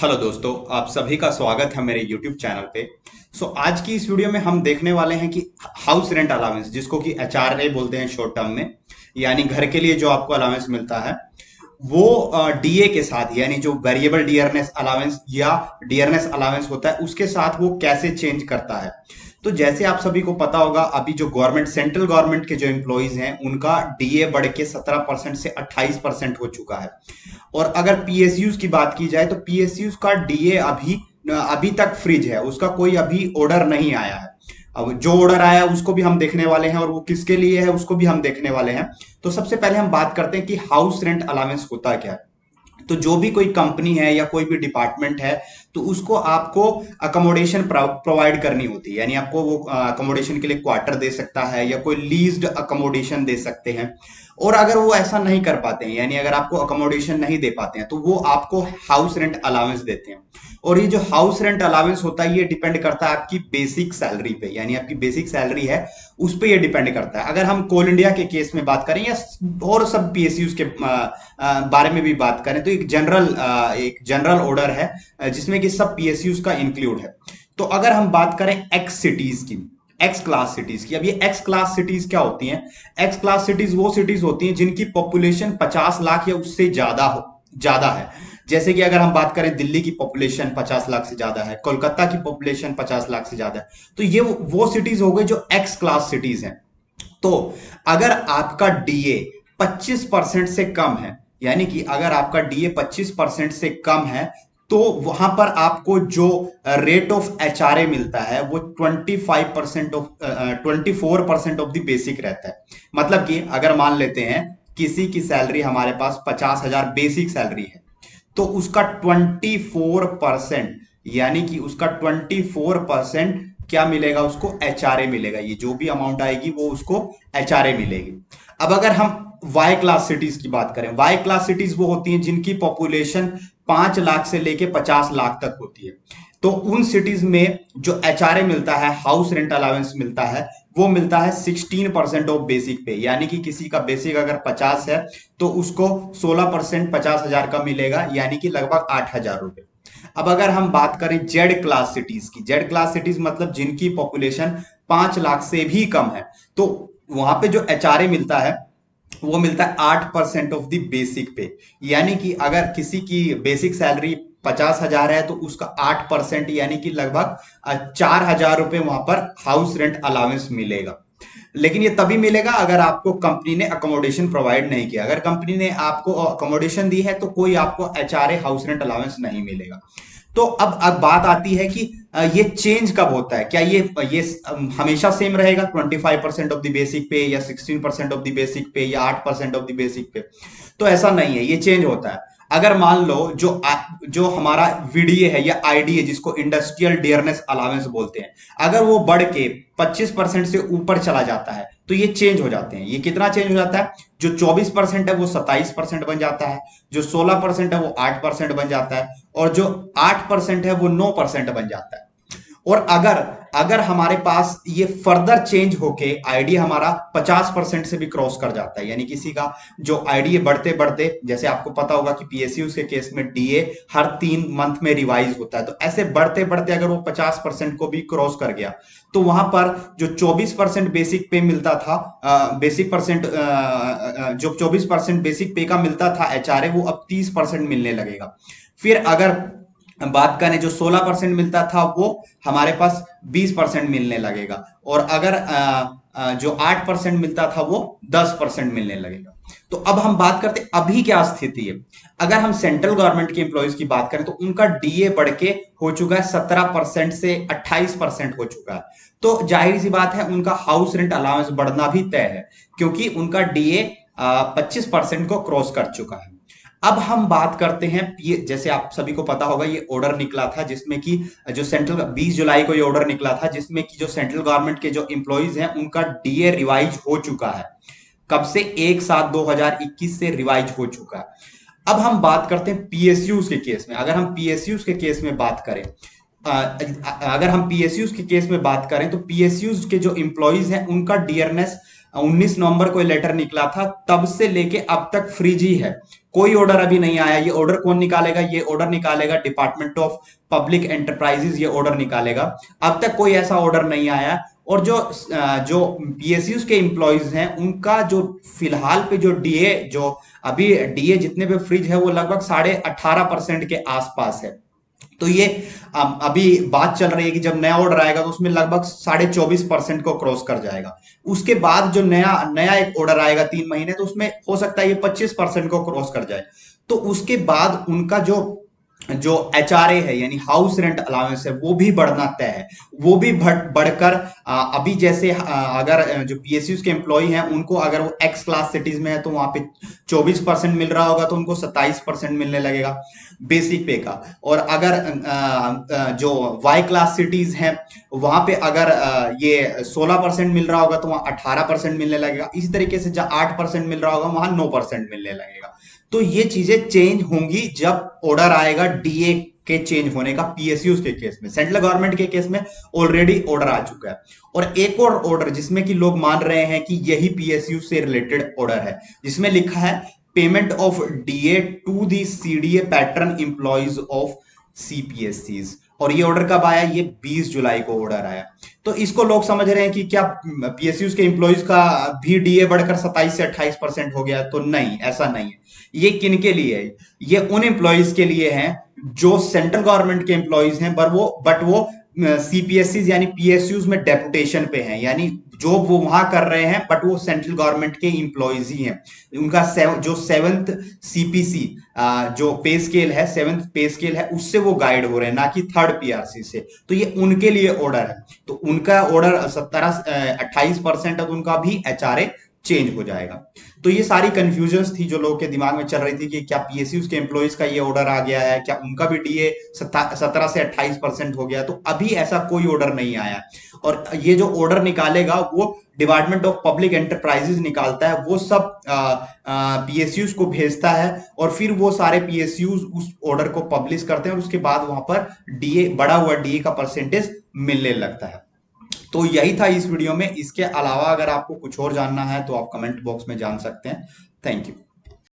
Hello दोस्तों, आप सभी का स्वागत है मेरे YouTube चैनल पे। आज की इस वीडियो में हम देखने वाले हैं कि हाउस रेंट अलाउंस, जिसको कि HRA बोलते हैं शॉर्ट टर्म में, यानी घर के लिए जो आपको अलाउंस मिलता है वो डीए के साथ, यानी जो वेरिएबल डियरनेस अलाउंस या डियरनेस अलाउंस होता है उसके साथ वो कैसे चेंज करता है। तो जैसे आप सभी को पता होगा, अभी जो गवर्नमेंट, सेंट्रल गवर्नमेंट के जो एम्प्लॉइज हैं उनका डीए बढ़ के 17% से 28% हो चुका है। और अगर पीएसयूज की बात की जाए तो पीएसयूज का डीए अभी अभी तक फ्रीज है, उसका कोई अभी ऑर्डर नहीं आया है। अब जो ऑर्डर आया है उसको भी हम देखने वाले हैं और वो किसके लिए है उसको भी हम देखने वाले हैं। तो सबसे पहले हम बात करते हैं कि हाउस रेंट अलाउंस होता क्या है। तो जो भी कोई कंपनी है या कोई भी डिपार्टमेंट है तो उसको आपको अकोमोडेशन प्रोवाइड करनी होती है, यानी आपको वो अकोमोडेशन के लिए क्वार्टर दे सकता है या कोई लीज्ड अकोमोडेशन दे सकते हैं। और अगर वो ऐसा नहीं कर पाते हैं, यानी अगर आपको अकोमोडेशन नहीं दे पाते हैं, तो वो आपको हाउस रेंट अलाउंस देते हैं। और ये जो हाउस रेंट अलाउंस होता है ये डिपेंड करता है आपकी बेसिक सैलरी पे, यानी आपकी बेसिक सैलरी है उस पे ये डिपेंड करता है। अगर हम कोल इंडिया के केस में बात करें या और सब पीएसयूज के बारे में भी बात करें तो एक जनरल ऑर्डर है जिसमें कि सब पीएसयूज का इंक्लूड है। तो अगर हम बात करें एक्स सिटीज की, एक्स क्लास सिटीज की, अब ये एक्स क्लास सिटीज क्या होती हैं? एक्स क्लास सिटीज वो सिटीज होती हैं जिनकी पॉपुलेशन 50 लाख या उससे ज्यादा है। जैसे कि अगर हम बात करें, दिल्ली की पॉपुलेशन 50 लाख से ज्यादा है, कोलकाता की पॉपुलेशन 50 लाख से ज्यादा है, तो ये वो सिटीज हो गई जो एक्स क्लास सिटीज हैं। तो अगर आपका डीए 25% से कम है, यानी कि अगर आपका डीए 25% से कम है, तो वहां पर आपको जो रेट ऑफ एचआरए मिलता है वो 24% ऑफ द बेसिक रहता है। मतलब कि अगर मान लेते हैं किसी की सैलरी हमारे पास 50,000 बेसिक सैलरी है, तो उसका 24%, यानी कि उसका 24% क्या मिलेगा? उसको एचआरए मिलेगा। ये जो भी अमाउंट आएगी वो उसको एचआरए मिलेगी। अब अगर हम वाई क्लास सिटीज की बात करें, वाई क्लास सिटीज वो होती हैं जिनकी पॉपुलेशन 5 लाख से लेके 50 लाख तक होती है। तो उन सिटीज में जो एचआरए मिलता है, हाउस रेंट अलाउंस मिलता है, वो मिलता है 16% ऑफ बेसिक पे, यानी कि किसी का बेसिक अगर 50 है तो उसको 16% 50,000 का मिलेगा, यानी कि लगभग 8,000 रुपए। अब अगर हम बात करें जेड क्लास सिटीज की, जेड क्लास सिटीज मतलब जिनकी पॉपुलेशन 5 लाख से भी कम है, तो वहां पे जो एचआरए मिलता है वो मिलता है 8% ऑफ द बेसिक पे। यानी कि अगर किसी की बेसिक सैलरी 50,000 है तो उसका 8%, यानी कि लगभग 4,000 रुपए वहां पर हाउस रेंट अलाउंस मिलेगा। लेकिन ये तभी मिलेगा अगर आपको कंपनी ने अकोमोडेशन प्रोवाइड नहीं किया। अगर कंपनी ने आपको अकोमोडेशन दी है तो कोई आपको एचआरए हाउस रेंट अलाउंस नहीं मिलेगा। तो अब बात आती है कि ये चेंज कब होता है? क्या ये हमेशा सेम रहेगा 25% ऑफ द बेसिक पे या 16% ऑफ द बेसिक पे या 8% ऑफ द बेसिक पे? तो ऐसा नहीं है, ये चेंज होता है। अगर मान लो जो हमारा वीडीए है या आईडीए, जिसको इंडस्ट्रियल डियरनेस अलाउंस बोलते हैं, अगर वो बढ़ के 25% से ऊपर चला जाता है तो ये चेंज हो जाते हैं। ये कितना चेंज हो जाता है? जो 24% है वो 27% बन जाता है, जो 16% है वो 8% बन जाता है, और जो 8% है वो 9% बन जाता है। और अगर अगर हमारे पास ये फर्दर चेंज होके आईडीए हमारा 50% से भी क्रॉस कर जाता है, यानी किसी का जो आईडीए बढ़ते बढ़ते, जैसे आपको पता होगा कि पीएसयू के केस में डीए हर 3 मंथ में रिवाइज होता है, तो ऐसे बढ़ते बढ़ते अगर वो 50% को भी क्रॉस कर गया तो वहां पर जो 24% बेसिक पे मिलता था, बेसिक परसेंट जो 24% बेसिक पे का मिलता था एचआरए, वो अब 30% मिलने लगेगा। फिर अगर बात करें, जो 16% मिलता था वो हमारे पास 20% मिलने लगेगा, और अगर जो 8% मिलता था वो 10% मिलने लगेगा। तो अब हम बात करते हैं अभी क्या स्थिति है। अगर हम सेंट्रल गवर्नमेंट के एम्प्लॉयज की बात करें तो उनका डीए बढ़ के हो चुका है 17% से 28% हो चुका है। तो जाहिर सी बात है उनका हाउस रेंट अलाउंस बढ़ना भी तय है, क्योंकि उनका डीए 25% को क्रॉस कर चुका है। अब हम बात करते हैं, ये जैसे आप सभी को पता होगा ये ऑर्डर निकला था जिसमें कि जो सेंट्रल 20 जुलाई को ये ऑर्डर निकला था जिसमें कि जो सेंट्रल गवर्नमेंट के जो एम्प्लॉइज हैं उनका डीए रिवाइज हो चुका है। कब से? 1/7/2021 से रिवाइज हो चुका है। अब हम बात करते हैं पीएसयूज के केस में। अगर हम पीएसयूज के केस में बात करें, अगर हम पीएसयूज के केस में बात करें तो पीएसयूज के जो एम्प्लॉइज हैं उनका डियरनेस 19 नवंबर को लेटर निकला था, तब से लेके अब तक फ्रीज ही है। कोई ऑर्डर अभी नहीं आया। ये ऑर्डर कौन निकालेगा? ये ऑर्डर निकालेगा डिपार्टमेंट ऑफ पब्लिक एंटरप्राइजेज, ये ऑर्डर निकालेगा। अब तक कोई ऐसा ऑर्डर नहीं आया। और जो पीएसयूज के एम्प्लॉयज हैं, उनका जो फिलहाल पे जो डीए, जो अभी डीए जितने पे फ्रीज है वो लगभग 18.5% के आसपास है। तो ये अभी बात चल रही है कि जब नया ऑर्डर आएगा तो उसमें लगभग 24.5% को क्रॉस कर जाएगा। उसके बाद जो नया नया एक ऑर्डर आएगा 3 महीने, तो उसमें हो सकता है ये 25% को क्रॉस कर जाए। तो उसके बाद उनका जो जो एचआरए है, यानी हाउस रेंट अलाउंस है, वो भी बढ़ना तय है। वो भी बढ़कर अभी जैसे अगर जो पीएसयूज के एम्प्लॉय हैं उनको अगर वो एक्स क्लास सिटीज में है तो वहां पे 24% मिल रहा होगा, तो उनको 27% मिलने लगेगा बेसिक पे का। और अगर जो वाई क्लास सिटीज हैं वहां पे अगर ये 16% मिल रहा होगा तो वहां 18% मिलने लगेगा। इसी तरीके से जहां 8% मिल रहा होगा वहां 9% मिलने लगेगा। तो ये चीजें चेंज होंगी जब ऑर्डर आएगा डीए के चेंज होने का। पीएसयूज के केस में, सेंट्रल गवर्नमेंट के केस में ऑलरेडी ऑर्डर आ चुका है। और एक और ऑर्डर जिसमें कि लोग मान रहे हैं कि यही पीएसयू से रिलेटेड ऑर्डर है, जिसमें लिखा है payment of DA to the CDA pattern employees of सीपीएससीज। और ये ऑर्डर कब आया? ये 20 जुलाई को ऑर्डर आया। तो इसको लोग समझ रहे हैं कि क्या पीएसयूज के एम्प्लॉयज का भी डीए बढ़कर 27 से 28% हो गया? तो नहीं, ऐसा नहीं है। ये किन के लिए है? ये उन एम्प्लॉयज के लिए है जो सेंट्रल गवर्नमेंट के एम्प्लॉयज हैं, बट वो सीपीएससी यानी पीएसयूज में डेपुटेशन पे हैं, यानी जॉब वो वहां कर रहे हैं बट वो सेंट्रल गवर्नमेंट के एम्प्लॉयज ही हैं। उनका जो 7th सीपीसी जो पे स्केल है, 7th पे स्केल है, उससे वो गाइड हो रहे हैं, ना कि 3rd पीआरसी से। तो ये उनके लिए ऑर्डर है। तो उनका ऑर्डर 28% तक उनका भी एचआरए चेंज हो जाएगा। तो ये सारी कंफ्यूजन्स थी जो लोगों के दिमाग में चल रही थी कि क्या पीएसयूज के एम्प्लॉयज का ये ऑर्डर आ गया है, क्या उनका भी डीए 17 से 28% हो गया? तो अभी ऐसा कोई ऑर्डर नहीं आया। और ये जो ऑर्डर निकालेगा वो डिपार्टमेंट ऑफ पब्लिक एंटरप्राइजेज निकालता है। वो सब पीएसयूज को भेजता है और फिर वो सारे पीएसयूज उस ऑर्डर को पब्लिश करते हैं और उसके बाद वहां पर डीए, बढ़ा हुआ डीए का परसेंटेज मिलने लगता है। तो यही था इस वीडियो में। इसके अलावा अगर आपको कुछ और जानना है तो आप कमेंट बॉक्स में जान सकते हैं। Thank you.